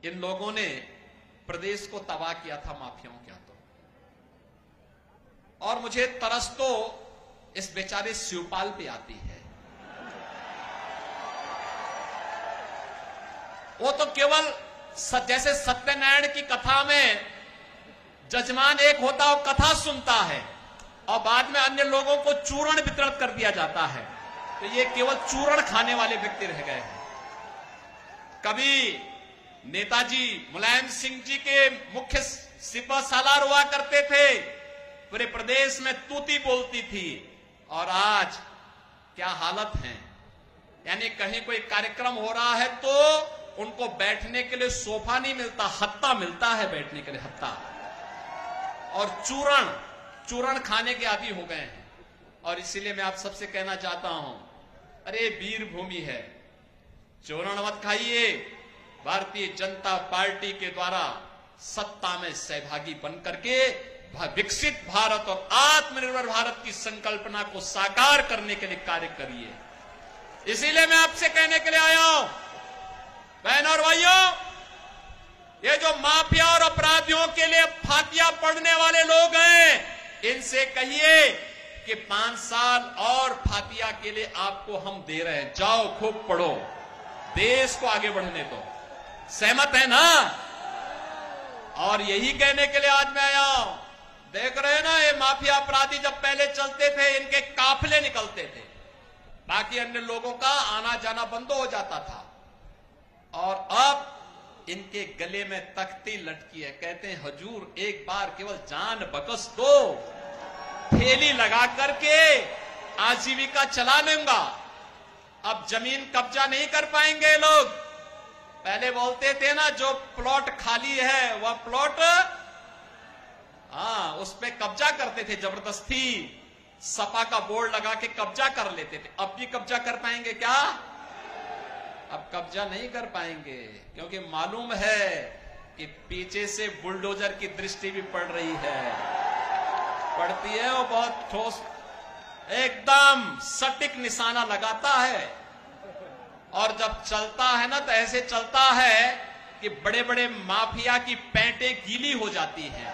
इन लोगों ने प्रदेश को तबाह किया था माफियाओं के हाथों। और मुझे तरस तो इस बेचारे शिवपाल पे आती है। वो तो केवल जैसे सत्यनारायण की कथा में जजमान एक होता वो कथा सुनता है और बाद में अन्य लोगों को चूर्ण वितरित कर दिया जाता है, तो ये केवल चूर्ण खाने वाले व्यक्ति रह गए हैं। कभी नेताजी मुलायम सिंह जी के मुख्य सिपह सालार हुआ करते थे, पूरे प्रदेश में तूती बोलती थी, और आज क्या हालत है। यानी कहीं कोई कार्यक्रम हो रहा है तो उनको बैठने के लिए सोफा नहीं मिलता, हत्ता मिलता है बैठने के लिए, हत्ता। और चूरण खाने के आदी हो गए हैं। और इसीलिए मैं आप सबसे कहना चाहता हूं, अरे वीर भूमि है, चूरण मत खाइए। भारतीय जनता पार्टी के द्वारा सत्ता में सहभागी बनकर के विकसित भारत और आत्मनिर्भर भारत की संकल्पना को साकार करने के लिए कार्य करिए। इसीलिए मैं आपसे कहने के लिए आया हूं, बहनों और भाइयों, ये जो माफिया और अपराधियों के लिए फातिया पढ़ने वाले लोग हैं, इनसे कहिए कि 5 साल और फातिया के लिए आपको हम दे रहे हैं, जाओ खूब पढ़ो, देश को आगे बढ़ने दो। सहमत है ना? और यही कहने के लिए आज मैं आया हूं। देख रहे हैं ना, ये माफिया अपराधी जब पहले चलते थे, इनके काफिले निकलते थे, बाकी अन्य लोगों का आना जाना बंद हो जाता था। और अब इनके गले में तख्ती लटकी है, कहते हैं हुजूर एक बार केवल जान बख्श दो, थैली लगा करके आजीविका चला लूंगा। अब जमीन कब्जा नहीं कर पाएंगे लोग। पहले बोलते थे ना, जो प्लॉट खाली है वह प्लॉट, उस पे कब्जा करते थे जबरदस्ती, सपा का बोर्ड लगा के कब्जा कर लेते थे। अब भी कब्जा कर पाएंगे क्या? अब कब्जा नहीं कर पाएंगे, क्योंकि मालूम है कि पीछे से बुलडोजर की दृष्टि भी पड़ रही है, पड़ती है, वो बहुत ठोस एकदम सटीक निशाना लगाता है। और जब चलता है ना, तो ऐसे चलता है कि बड़े बड़े माफिया की पैंटें गीली हो जाती हैं।